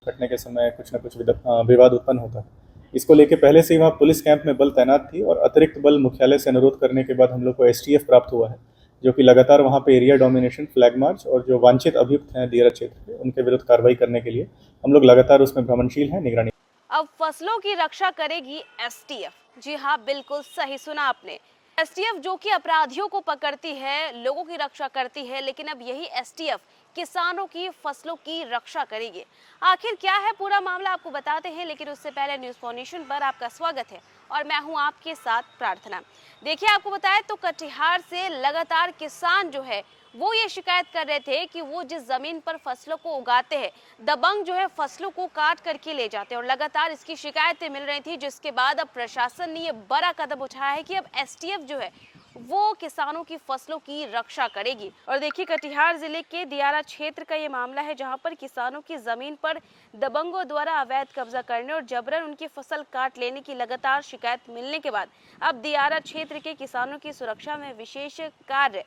कटने के समय कुछ न कुछ विवाद उत्पन्न होता है। इसको लेके पहले से ही वहाँ पुलिस कैंप में बल तैनात थी और अतिरिक्त बल मुख्यालय से अनुरोध करने के बाद हम लोग को एसटीएफ प्राप्त हुआ है, जो कि लगातार वहाँ पे एरिया डोमिनेशन, फ्लैग मार्च और जो वांछित अभियुक्त हैं दियारा क्षेत्र के, उनके विरुद्ध कार्रवाई करने के लिए हम लोग लगातार उसमें भ्रमणशील हैं, निगरानी। अब फसलों की रक्षा करेगी एसटीएफ। जी हाँ, बिल्कुल सही सुना आपने। एसटीएफ जो कि अपराधियों को पकड़ती है, लोगों की रक्षा करती है, लेकिन अब यही एसटीएफ किसानों की फसलों की रक्षा करेगी। आखिर क्या है पूरा मामला, आपको बताते हैं, लेकिन उससे पहले न्यूज़ फॉर पर आपका स्वागत है और मैं हूं आपके साथ प्रार्थना। देखिए, आपको बताएं तो कटिहार से लगातार किसान जो है वो ये शिकायत कर रहे थे कि वो जिस जमीन पर फसलों को उगाते हैं, दबंग जो है फसलों को काट करके ले जाते हैं और लगातार इसकी शिकायतें मिल रही थी, जिसके बाद अब प्रशासन ने ये बड़ा कदम उठाया है कि अब एसटीएफ जो है वो किसानों की फसलों की रक्षा करेगी। और देखिए, कटिहार जिले के दियारा क्षेत्र का ये मामला है, जहां पर किसानों की जमीन पर दबंगों द्वारा अवैध कब्जा करने और जबरन उनकी फसल काट लेने की लगातार शिकायत मिलने के बाद अब दियारा क्षेत्र के किसानों की सुरक्षा में विशेष कार्य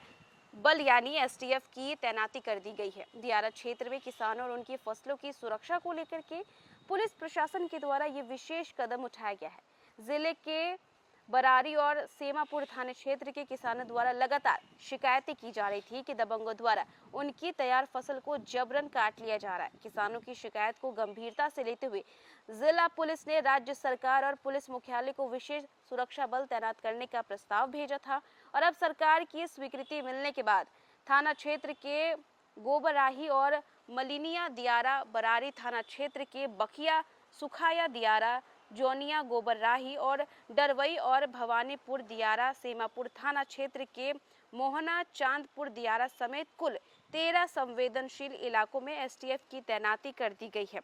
बल यानी एसटीएफ की तैनाती कर दी गई है। दियारा क्षेत्र में किसानों और उनकी फसलों की सुरक्षा को लेकर के पुलिस प्रशासन के द्वारा ये विशेष कदम उठाया गया है। जिले के बरारी और सेमापुर थाने क्षेत्र के किसानों द्वारा लगातार शिकायतें की जा रही थी कि दबंगों द्वारा उनकी तैयार फसल को जबरन काट लिया जा रहा है। किसानों की शिकायत को गंभीरता से लेते हुए जिला पुलिस ने राज्य सरकार और पुलिस मुख्यालय को विशेष सुरक्षा बल तैनात करने का प्रस्ताव भेजा था और अब सरकार की स्वीकृति मिलने के बाद थाना क्षेत्र के गोबराही और मलिनिया दियारा, बरारी थाना क्षेत्र के बखिया, सुखाया दियारा, जोनिया, गोबरराही और डरवई और भवानीपुर दियारा, सेमापुर थाना क्षेत्र के मोहना, चांदपुर दियारा समेत कुल 13 संवेदनशील इलाकों में एसटीएफ की तैनाती कर दी गई है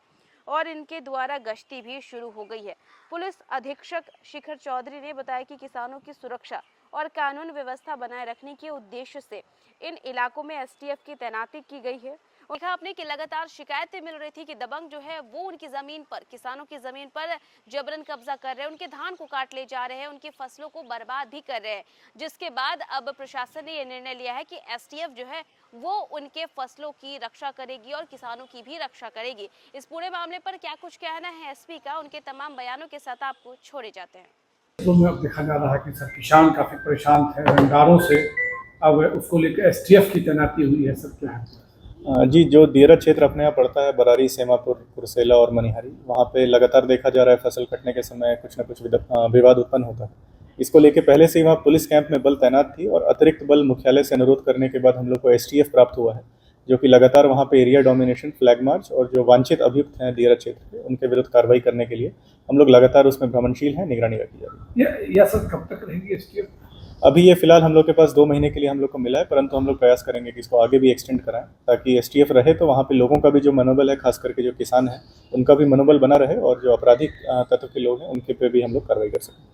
और इनके द्वारा गश्ती भी शुरू हो गई है। पुलिस अधीक्षक शिखर चौधरी ने बताया कि किसानों की सुरक्षा और कानून व्यवस्था बनाए रखने के उद्देश्य से इन इलाकों में एसटीएफ की तैनाती की गई है। देखा आपने कि लगातार शिकायतें मिल रही थी कि दबंग जो है वो उनकी जमीन पर, किसानों की जमीन पर जबरन कब्जा कर रहे हैं, उनके धान को काट ले जा रहे हैं, उनकी फसलों को बर्बाद भी कर रहे हैं, जिसके बाद अब प्रशासन ने यह निर्णय लिया है कि एसटीएफ जो है वो उनके फसलों की रक्षा करेगी और किसानों की भी रक्षा करेगी। इस पूरे मामले पर क्या कुछ कहना है एसपी का, उनके तमाम बयानों के साथ आपको छोड़े जाते हैं। तो में अब देखा जा रहा है कि सर किसान काफी परेशान थे रंगदारों से, अब उसको लेकर एसटीएफ की तैनाती हुई है। सर क्या है? जी, जो दियारा क्षेत्र अपने यहाँ पड़ता है, बरारी, सेमापुर, कुरसेला और मनिहारी, वहाँ पे लगातार देखा जा रहा है फसल कटने के समय कुछ न कुछ विवाद उत्पन्न होता है। इसको लेके पहले से ही वहाँ पुलिस कैंप में बल तैनात थी और अतिरिक्त बल मुख्यालय से अनुरोध करने के बाद हम लोग को एसटीएफ प्राप्त हुआ है, जो कि लगातार वहाँ पे एरिया डोमिनेशन, फ्लैग मार्च और जो वांछित अभियुक्त हैं दियारा क्षेत्र के, उनके विरुद्ध कार्रवाई करने के लिए हम लोग लगातार उसमें भ्रमणशील हैं, निगरानी रखी जा रही है। यह सर कब तक रहेगी एसटीएफ? अभी ये फिलहाल हम लोग के पास 2 महीने के लिए हम लोग को मिला है, परंतु हम लोग प्रयास करेंगे कि इसको आगे भी एक्सटेंड कराएं, ताकि एसटीएफ रहे तो वहाँ पे लोगों का भी जो मनोबल है, खास करके जो किसान है, उनका भी मनोबल बना रहे और जो आपराधिक तत्व के लोग हैं उनके पे भी हम लोग कार्रवाई कर सकें।